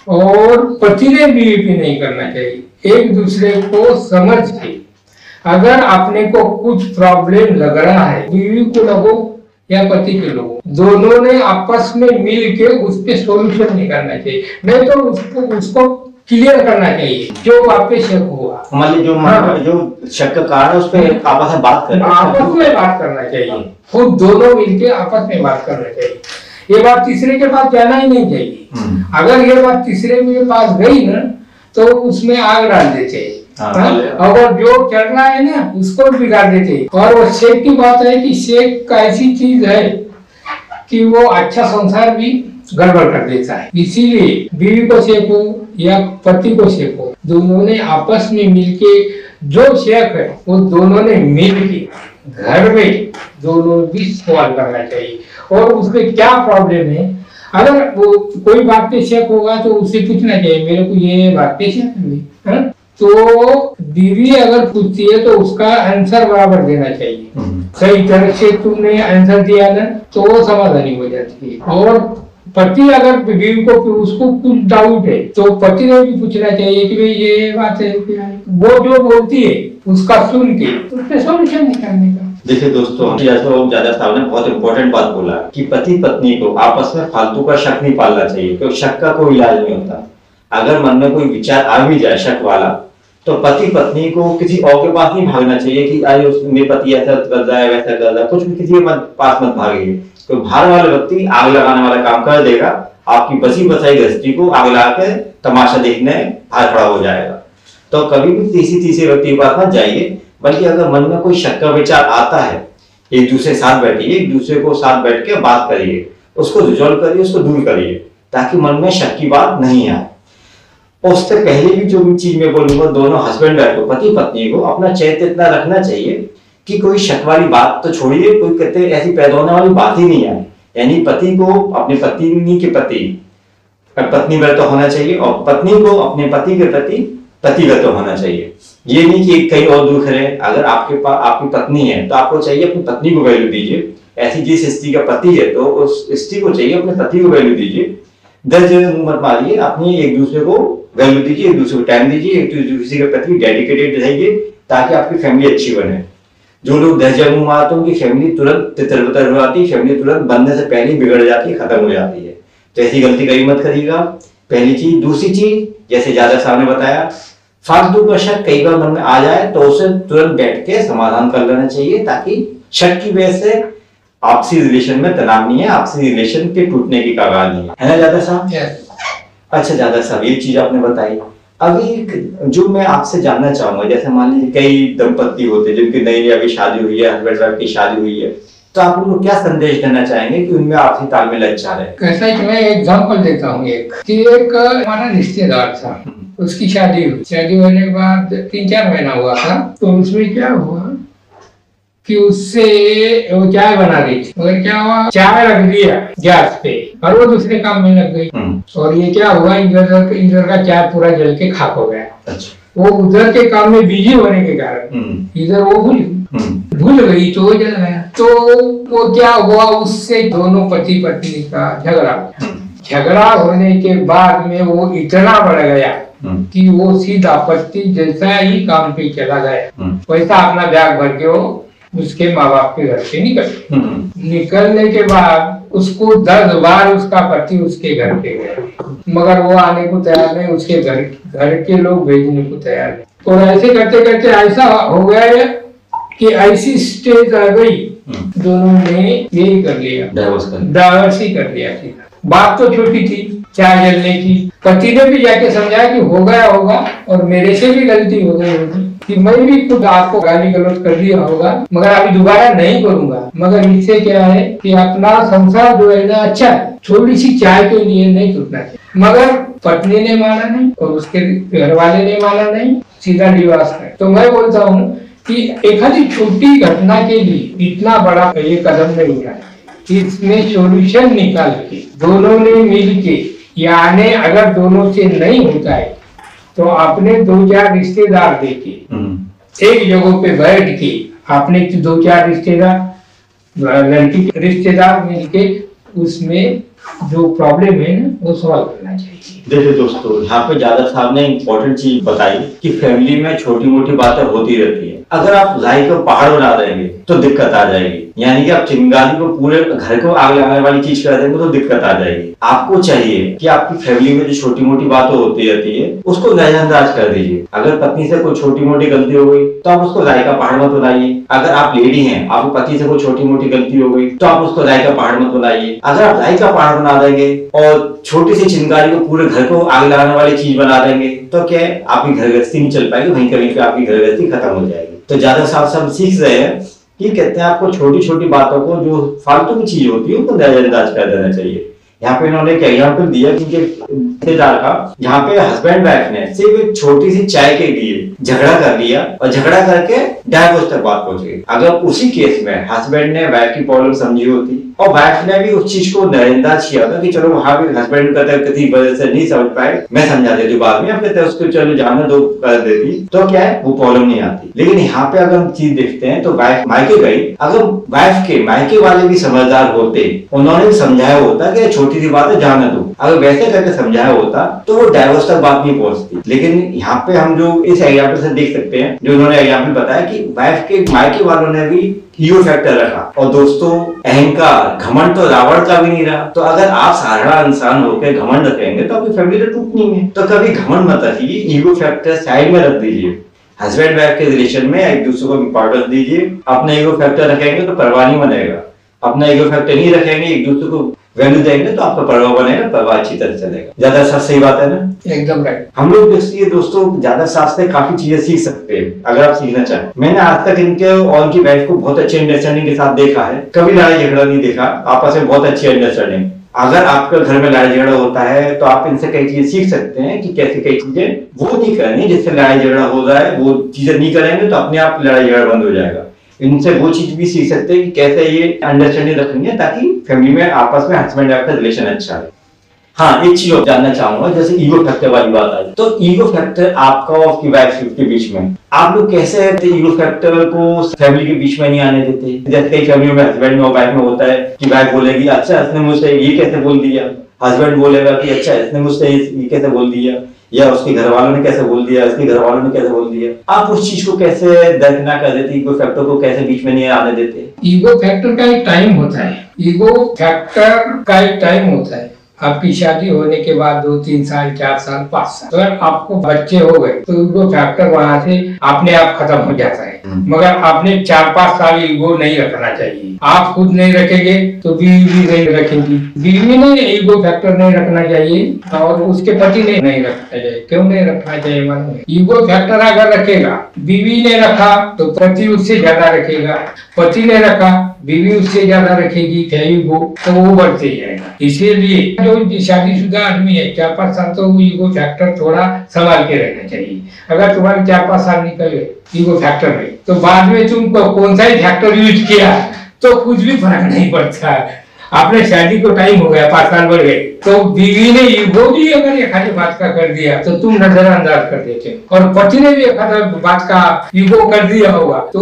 Speaker 2: और पति ने बीवी पे नहीं करना चाहिए। एक दूसरे को समझ के, अगर अपने को कुछ प्रॉब्लम लग रहा है, बीवी को लगो या पति के लोगों, दोनों ने आपस में मिल के उस पे सॉल्यूशन निकालना चाहिए, नहीं तो उसको क्लियर करना चाहिए जो बात पे शक हुआ।
Speaker 1: मतलब जो शक का कारण है उस पर आपस में बात
Speaker 2: करना चाहिए, खुद दोनों मिलके आपस में बात करना चाहिए। ये बात तीसरे के पास जाना ही नहीं चाहिए। अगर ये बात तीसरे के पास गई ना तो उसमें आग डाल देते हैं, और जो चल रहा है ना उसको बिगाड़ देते। और वो शेख की बात है कि शेख ऐसी चीज है कि वो अच्छा संसार भी गड़बड़ कर देता है। इसीलिए बीवी को शेख हो या पति को शेख हो, दोनों ने आपस में मिलके जो शेख है वो दोनों ने मिलके घर में दोनों भी सवाल करना चाहिए और उसमें क्या प्रॉब्लम है। अगर वो कोई बात पे शेक होगा तो उससे पूछना चाहिए, मेरे को ये बात पे शेक है, तो बीवी अगर पूछती है तो उसका आंसर बराबर देना चाहिए। सही तरह से तुमने आंसर दिया ना तो वो समाधानी हो जाती है। और पति अगर बीवी को उसको कुछ डाउट है तो पति ने भी पूछना चाहिए कि भाई ये बात है क्या है, वो जो बोलती है उसका सुन के उस पे सॉल्यूशन निकालने का।
Speaker 1: देखिए दोस्तों, जायद साहब ने बहुत इंपॉर्टेंट बात बोला कि पति पत्नी को आपस में फालतू का शक नहीं पालना चाहिए, क्योंकि शक का कोई इलाज नहीं होता। अगर मन में कोई विचार आ भी जाए शक वाला तो पति पत्नी को किसी और के पास नहीं भागना चाहिए कि आज मेरे पति ऐसा कर रहा है वैसा कर रहा है, कुछ भी किसी के पास मत भागिए। तो बाहर वाला व्यक्ति आग लगाने वाला काम कर देगा, आपकी बसी बसाई गृहस्थी को आग लगा के तमाशा देखने बाहर खड़ा हो जाएगा। तो कभी भी तीसरे व्यक्ति के पास मत जाइए, बल्कि अगर मन में कोई शक का विचार आता है, एक दूसरे साथ बैठिए, एक दूसरे को साथ बैठ के बात करिए, उसको रिजॉल्व करिए, उसको दूर करिए, ताकि मन में शक की बात नहीं आए। और उससे पहले भी जो भी चीज मैं बोलूंगा, दोनों हस्बैंड वाइफ को, पति पत्नी को अपना चरित्र इतना रखना चाहिए कि कोई शक वाली बात तो छोड़िए, कोई कहते ऐसी पैदा होने वाली बात ही नहीं आए। यानी पति को अपने पत्नी के प्रति पत्नीव्रत होना चाहिए और पत्नी को अपने पति के प्रति पतिव्रत होना चाहिए। ये नहीं कि कहीं और दूर खड़े। अगर आपके पास आपकी पत्नी है तो आपको चाहिए अपनी पत्नी को वैल्यू दीजिए। ऐसी जिस स्त्री का पति है तो उस स्त्री को चाहिए अपने पति को वैल्यू दीजिए। 10 जगह मुंह मत मारिए, अपनी एक दूसरे को वैल्यू दीजिए, एक दूसरे को टाइम दीजिए, एक दूसरे के प्रति डेडिकेटेड रहिए ताकि आपकी फैमिली अच्छी बने। जो लोग 10 जन्म में आते हैं उनकी फैमिली तुरंत तितर-बितर हो जाती है, फैमिली तुरंत बनने से पहले ही बिगड़ जाती है, खत्म हो जाती है। तो ऐसी गलती कभी मत करिएगा, पहली चीज। दूसरी चीज, जैसे ज्यादा साहब ने बताया, फालतू का शक कई बार मन में आ जाए तो उसे तुरंत बैठ के समाधान कर लेना चाहिए, ताकि शक की वजह से आपसी रिलेशन में तनाव नहीं है, आपसी रिलेशन के टूटने की कगार नहीं है ना ज्यादा साहब? अच्छा ज्यादा साहब, ये चीज आपने बताई। अभी जो मैं आपसे जानना चाहूंगा, जैसे मान लीजिए कई दंपत्ति होते हैं जिनकी नई नई अभी शादी हुई है, हस्बैंड वाइफ की शादी हुई है, तो आप उनको क्या संदेश देना चाहेंगे कि उनमें आपसी तालमेल अच्छा रहे?
Speaker 2: कैसा है कि मैं एग्जांपल देता हूँ एक हमारा रिश्तेदार था, उसकी शादी हुई। शादी होने के बाद 3-4 महीना हुआ था, तो उसमें क्या हुआ कि उससे वो चाय बना रही थी, मगर क्या हुआ, चाय रख दिया गैस पे और वो दूसरे काम में लग गई। और ये क्या हुआ, इधर का चाय पूरा जल के खाक हो गया।
Speaker 1: अच्छा।
Speaker 2: वो उधर के काम में बिजी होने के कारण इधर वो भूल गई तो वो जल गया। तो वो क्या हुआ, उससे दोनों पति पत्नी का झगड़ा होने के बाद में वो इतना बढ़ गया कि वो सीधा पति जैसा ही काम पे चला गया, वैसा अपना बैग भर के वो उसके माँ बाप के घर से निकलने के बाद उसको 10 बार उसका पति उसके घर पे गया, मगर वो आने को तैयार नहीं, उसके घर के लोग भेजने को तैयार नहीं। और ऐसे करते करते ऐसा हो गया है कि ऐसी स्टेज आ गई, दोनों ने यही कर लिया, डाइवर्स ही कर लिया। बात तो छोटी थी, चाय जलने की। पति ने भी जाके समझाया कि हो गया होगा और मेरे से भी गलती हो गई होगी, कि मैं भी खुद आपको गाली गलौज कर दिया होगा, मगर अभी दोबारा नहीं करूंगा। मगर इससे क्या है कि अपना संसार जो है ना अच्छा है, थोड़ी सी चाय के लिए नहीं टूटना चाहिए। मगर पत्नी ने माना नहीं और उसके घर वाले ने माना नहीं, सीधा डिवोर्स है। तो मैं बोलता हूँ कि एक आधी छोटी घटना के लिए इतना बड़ा ये कदम नहीं उठाना, इसमें सॉल्यूशन निकाल के दोनों ने मिल के, यानी अगर दोनों से नहीं होता है तो आपने 2-4 रिश्तेदार देके एक जगह पे बैठ के आपने 2-4 रिश्तेदार, लड़की के रिश्तेदार मिलके उसमें जो प्रॉब्लम है ना वो सॉल्व करना चाहिए।
Speaker 1: देखिए दोस्तों, यहाँ पे ज्यादा साहब ने इम्पोर्टेंट चीज बताई कि फैमिली में छोटी मोटी बातें होती रहती है। अगर आप राई को पहाड़ बना देंगे तो दिक्कत आ जाएगी, यानी कि आप चिंगारी को पूरे घर को आग लगाने वाली चीज कर देंगे तो दिक्कत आ जाएगी। आपको चाहिए कि आपकी फैमिली में जो छोटी मोटी बातें होती रहती है उसको नजरअंदाज कर दीजिए। अगर पत्नी से कोई छोटी मोटी गलती हो गई तो आप उसको राई का पहाड़ मत बनाइए। अगर आप लेडी हैं, आपको पति से कोई छोटी मोटी गलती हो गई तो आप उसको राई का पहाड़ मत बनाइए। अगर आप राई का पहाड़ बना देंगे और छोटी सी चिंगारी को पूरे घर को आग लगाने वाली चीज बना देंगे तो क्या है, आपकी घर गृहस्थी नहीं चल पाएगी, वहीं कहीं पे आपकी घर गृहस्थी खत्म हो जाएगी। तो ज्यादा साफ सीख रहे हैं कि कहते हैं आपको छोटी छोटी बातों को, जो फालतू की चीज होती है उनको नजरअंदाज कर देना चाहिए। यहाँ पे इन्होंने एक एग्जाम्पल दिया कि रिश्तेदार का, जहाँ पे हस्बैंड वाइफ ने सिर्फ एक छोटी सी चाय के लिए झगड़ा कर लिया और झगड़ा करके डाइवोर्स तक बात पहुंच गई। अगर उसी केस में हस्बैंड ने वाइफ की प्रॉब्लम समझी होती और वाइफ ने भी उस चीज को नजरअंदाज किया था कि चलो वहां भी हस्बैंड कहते किसी वजह से नहीं समझ पाए, मैं समझा देती हूँ बाद में, अब कहते उसको चलो जाने दो कर देती, तो क्या है वो प्रॉब्लम नहीं आती। लेकिन यहाँ पे अगर हम चीज देखते हैं तो वाइफ मायके गई, अगर वाइफ के मायके वाले भी समझदार होते, उन्होंने भी समझाया होता कि छोटी सी बात है जाने दो, अगर वैसे करके समझाया होता तो वो डाइवोर्स तक बात नहीं पहुंचती। लेकिन यहाँ पे हम जो इस एग्जाम्पल से देख सकते हैं, जो उन्होंने एग्जाम्पल बताया कि वाइफ के मायके वालों ने भी ईगो फैक्टर रखा। और दोस्तों, अहंकार घमंड तो रावण का भी नहीं रहा। तो अगर आप साधारण इंसान होकर घमंड रखेंगे तो आपकी फैमिली तो टूटनी है। तो कभी घमंड मत रखिए, ईगो फैक्टर साइड में रख दीजिए। हस्बैंड वाइफ के रिलेशन में एक दूसरे को इंपॉर्टेंस दीजिए। अपना ईगो फैक्टर रखेंगे तो परवाह नहीं बनेगा, अपना ईगो फैक्टर नहीं रखेंगे, एक दूसरे को वैल्यू देंगे तो आपका परवाह बनेगा, परवाह अच्छी तरह चलेगा। ज्यादा साथ सही बात है ना?
Speaker 2: एकदम राइट।
Speaker 1: हम लोग देखिए दोस्तों, ज्यादा साथ से काफी चीजें सीख सकते हैं अगर आप सीखना चाहें। मैंने आज तक इनके और उनकी वाइफ को बहुत अच्छे अंडरस्टैंडिंग के साथ देखा है, कभी लड़ाई झगड़ा नहीं देखा, आपस में बहुत अच्छी अंडरस्टैंडिंग। अगर आपके घर में लड़ाई झगड़ा होता है तो आप इनसे कई चीजें सीख सकते हैं कि कैसे कई चीजें वो नहीं करनी जिससे लड़ाई झगड़ा हो रहा है, वो चीजें नहीं करेंगे तो अपने आप लड़ाई झगड़ा बंद हो जाएगा। इनसे वो चीज भी सीख सकते हैं कि कैसे ये अंडरस्टैंडिंग रखनी है ताकि फैमिली में आपस में हस्बैंड वाइफ का रिलेशन अच्छा है। हाँ, एक चीज और जानना चाहूंगा, जैसे ईगो फैक्टर वाली बात आई, तो ईगो फैक्टर आपका और आपकी वाइफ के बीच में आप लोग कैसे ईगो फैक्टर को फैमिली के बीच में नहीं आने देते? जैसे कई फैमिली में हस्बैंड और वाइफ में होता है कि वाइफ बोलेगी अच्छा इसने मुझसे ये कैसे बोल दिया, हस्बैंड बोलेगा कि अच्छा इसने मुझसे ये कैसे बोल दिया, या उसके घर वालों ने कैसे बोल दिया, उसके घर वालों ने कैसे बोल दिया, आप उस चीज को कैसे दरकिनार कर देते, ईगो फैक्टर को कैसे बीच में नहीं आने देते?
Speaker 2: ईगो फैक्टर का एक टाइम होता है, ईगो फैक्टर का एक टाइम होता है। आपकी शादी होने के बाद 2-3 साल, 4 साल, 5 साल, तो अगर आपको बच्चे हो गए तो ईगो फैक्टर वहां से अपने आप खत्म हो जाता है। मगर आपने 4-5 साल ईगो नहीं रखना चाहिए। आप खुद नहीं रखेंगे तो बीवी भी नहीं रखेंगी। बीवी ने ईगो फैक्टर नहीं रखना चाहिए और उसके पति ने नहीं रखना चाहिए। क्यों नहीं रखना चाहिए मालूम है? ईगो फैक्टर अगर रखेगा, बीवी ने रखा तो पति उससे ज्यादा रखेगा, पति ने रखा बीवी उससे ज्यादा रखेगी, ईगो तो वो बढ़ते जाएगा। इसीलिए जो शादीशुदा आदमी है 4-5 साल तो ईगो फैक्टर थोड़ा संभाल के रहना चाहिए। अगर तुम्हारे 4-5 साल निकल गए ईगो फैक्टर में, तो बाद में तुम कौन सा ही फैक्टर यूज किया तो कुछ भी फर्क नहीं पड़ता। आपने शादी को टाइम हो गया, 5 साल बढ़ गए, तो बीवी ने ईगो भी अगर एक आधी बात का कर दिया तो तुम नजरअंदाज कर देते, और पति ने भी एक आधा बात का ईगो कर दिया होगा तो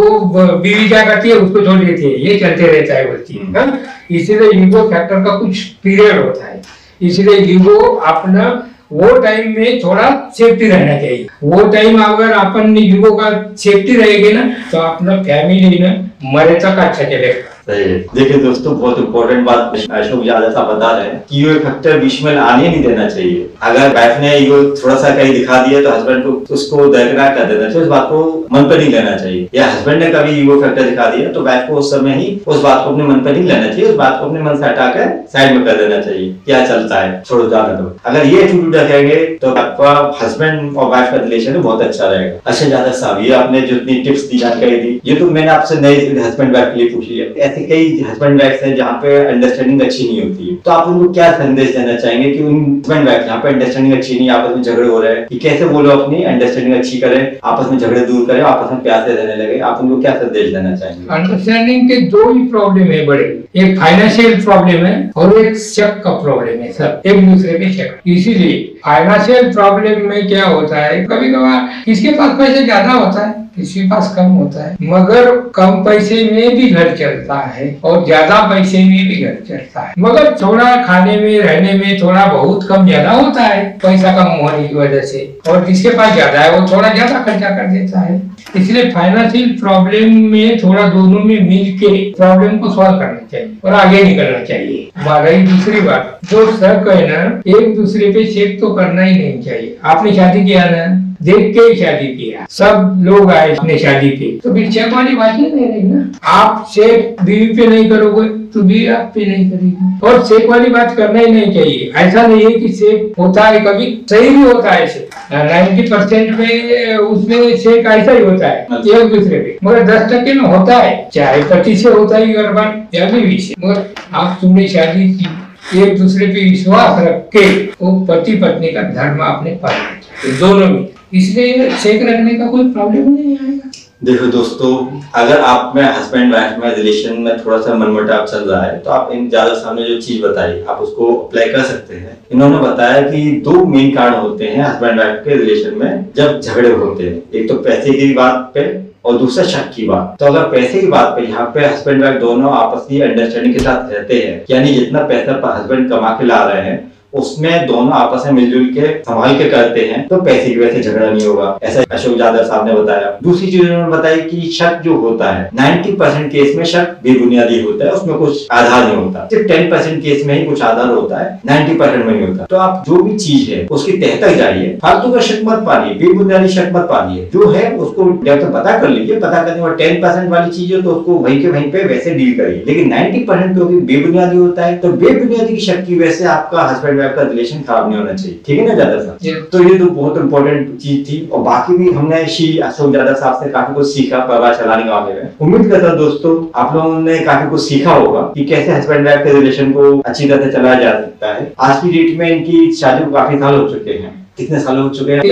Speaker 2: बीवी क्या करती है, उसको छोड़ देती है, ये चलते रहता है बोलती है। इसीलिए ईगो फैक्टर का कुछ पीरियड होता है। इसलिए ईगो अपना वो टाइम में थोड़ा सेफ्टी रहना चाहिए। वो टाइम अगर अपन ईगो का सेफ्टी रहेगी ना तो अपना फैमिली ना मरे तक अच्छा चलेगा।
Speaker 1: देखिए दोस्तों, बहुत इंपॉर्टेंट बात अशोक यादव साहब बता रहे हैं कि ये फैक्टर बीच में आने नहीं देना चाहिए। अगर वाइफ ने ये थोड़ा सा कहीं दिखा दिया तो हस्बैंड को उसको दरकिनार कर देना चाहिए, उस बात को मन पर नहीं लेना चाहिए। या हस्बैंड ने कभी ईगो फैक्टर दिखा दिया तो वाइफ को उस समय ही उस बात को अपने मन पर नहीं लेना चाहिए, उस बात को अपने मन से हटाकर साइड में कर देना चाहिए। क्या चलता है छोड़ो, जाने दो। अगर ये एटीट्यूड रखेंगे तो आपका हस्बैंड और वाइफ का रिलेशन बहुत अच्छा रहेगा। अच्छा यादव साहब, ये आपने जितनी टिप्स दी, जानकारी दी, ये तो मैंने आपसे नए हस्बैंड वाइफ के लिए पूछी है। ऐसे कई हस्बैंड वाइफ हैं जहाँ पे अंडरस्टैंडिंग अच्छी नहीं होती है, तो आप उनको क्या संदेश देना चाहेंगे कि उन हस्बैंड वाइफ जहाँ पे अंडरस्टैंडिंग अच्छी नहीं, आपस में झगड़े हो रहे हैं, कि कैसे वो लोग अपनी अंडरस्टैंडिंग अच्छी करें, आपस में झगड़े दूर करें, आपस में प्यार से रहने लगे? आप उनको क्या संदेश देना चाहेंगे?
Speaker 2: अंडरस्टैंडिंग के 2 ही प्रॉब्लम है बड़े, एक फाइनेंशियल प्रॉब्लम है और एक शक का प्रॉब्लम है सर, एक दूसरे पे शक। इसीलिए फाइनेंशियल प्रॉब्लम में क्या होता है, कभी कभार किसके पास पैसे ज्यादा होता है, किसी के पास कम होता है, मगर कम पैसे में भी घर चलता है और ज्यादा पैसे में भी घर चलता है। मगर थोड़ा खाने में रहने में थोड़ा बहुत कम ज्यादा होता है पैसा कम होने की वजह से, और जिसके पास ज्यादा है वो थोड़ा ज्यादा खर्चा कर देता है। इसलिए फाइनेंशियल प्रॉब्लम में थोड़ा दोनों में मिल के प्रॉब्लम को सॉल्व करना चाहिए और आगे निकलना चाहिए। रही दूसरी बात, जो शक है ना, एक दूसरे पे चेक तो करना ही नहीं चाहिए। आपने शादी किया ना, देख के ही शादी किया, सब लोग आए अपने शादी पे, तो फिर चेक वाली बात ही नहीं रही ना। आप चेक बीवी पे नहीं करोगे तो बीवी आप पे नहीं करेगी, और चेक वाली बात करना ही नहीं चाहिए। ऐसा नहीं है कि चेक होता है, कभी सही भी होता है, 90% में उसमें चेक ऐसा ही होता है एक दूसरे पे, मगर 10% में होता है, चाहे पति से होता है गड़बड़ या बीवी से। मगर आप तुमने शादी की, एक दूसरे पे विश्वास रख के वो पति पत्नी का धर्म आपने पालना चाहिए दोनों में, इसलिए चेक रखने का कोई प्रॉब्लम नहीं आएगा।
Speaker 1: देखो दोस्तों, अगर आप में हस्बैंड वाइफ में रिलेशन में थोड़ा सा मनमुटाव चल रहा है तो आप इन ज्यादा सामने जो चीज बताई आप उसको अप्लाई कर सकते हैं। इन्होंने बताया कि 2 मेन कारण होते हैं हस्बैंड वाइफ के रिलेशन में जब झगड़े होते हैं, एक तो पैसे की बात पे और दूसरा शक की बात। तो अगर पैसे की बात पे यहाँ पे हस्बैंड वाइफ दोनों आपसी अंडरस्टैंडिंग के साथ रहते हैं, यानी जितना पैसा पर हस्बैंड कमा के ला रहे हैं उसमें दोनों आपस में मिलजुल के संभाल के करते हैं तो पैसे की वजह से झगड़ा नहीं होगा, ऐसा अशोक यादव साहब ने बताया। दूसरी चीज उन्होंने बताई कि शक जो होता है 90% केस में शक बेबुनियादी होता है, उसमें कुछ आधार नहीं होता। सिर्फ 10% केस में ही कुछ आधार होता है, 90% में नहीं होता। तो आप जो भी चीज है उसकी तह तक जाइए, फालतू का शक मत पालिए, बेबुनियादी शक मत पालिए। जो है उसको जब तक पता कर लीजिए, पता करने के बाद 10% वाली चीज है तो उसको वहीं के वहीं पे वैसे डील करिए। लेकिन 90% क्योंकि बेबुनियादी होता है तो बेबुनियादी की शक की वजह से आपका हस्बैंड वाइफ का रिलेशन खराब नहीं होना चाहिए, ठीक है ना यादव साहब? तो ये तो बहुत इंपॉर्टेंट चीज थी, और बाकी भी हमने श्री अशोक यादव साहब से काफी कुछ सीखा परिवार चलाने के मामले में। उम्मीद करता हूं दोस्तों आप लोगों ने काफी कुछ सीखा होगा कि कैसे हस्बैंड वाइफ के रिलेशन को अच्छी तरह से चलाया जा सकता है। आज की डेट में इनकी शादी को काफी साल हो चुके हैं, कितने साल हो चुके हैं?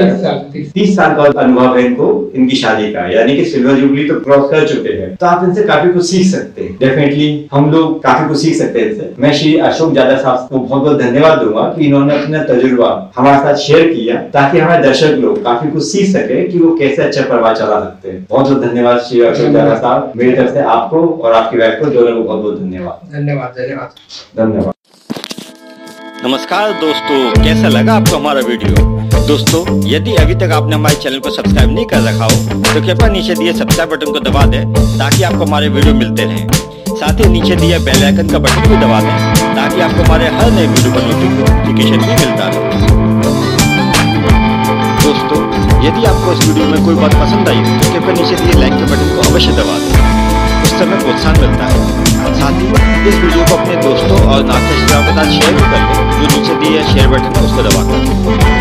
Speaker 1: 30 साल का अनुभव है इनको इनकी शादी का, यानी कि सिल्वर जुबली तो क्रॉस कर चुके हैं। तो आप इनसे काफी कुछ सीख सकते हैं, डेफिनेटली हम लोग काफी कुछ सीख सकते हैं इनसे। मैं श्री अशोक यादव साहब को बहुत बहुत धन्यवाद दूंगा कि इन्होंने अपना तजुर्बा हमारे साथ शेयर किया, ताकि हमारे दर्शक लोग काफी कुछ सीख सके कि वो कैसे अच्छा परिवार चला सकते हैं। बहुत बहुत धन्यवाद श्री अशोक यादव साहब, मेरी तरफ से आपको और आपकी वाइफ को दोनों को बहुत बहुत धन्यवाद।
Speaker 2: धन्यवाद।
Speaker 1: धन्यवाद। नमस्कार दोस्तों, कैसा लगा आपको हमारा वीडियो? दोस्तों, यदि अभी तक आपने हमारे चैनल को सब्सक्राइब नहीं कर रखा हो तो कृपया नीचे दिए सब्सक्राइब बटन को दबा दें ताकि आपको हमारे वीडियो मिलते रहें। साथ ही नीचे दिए बेल आइकन का बटन भी दबा दें ताकि आपको हमारे हर नए वीडियो का नोटिफिकेशन भी मिलता रहे। दोस्तों, यदि आपको इस वीडियो में कोई बात पसंद आई तो कृपया नीचे दिए लाइक के बटन को अवश्य दबा दें, उस समय प्रोत्साहन मिलता है। साथ ही इस वीडियो को अपने दोस्तों और नाते रिश्तेदारों के साथ शेयर भी कर लें, जो नीचे दिए शेयर बटन है उसको दबाकर।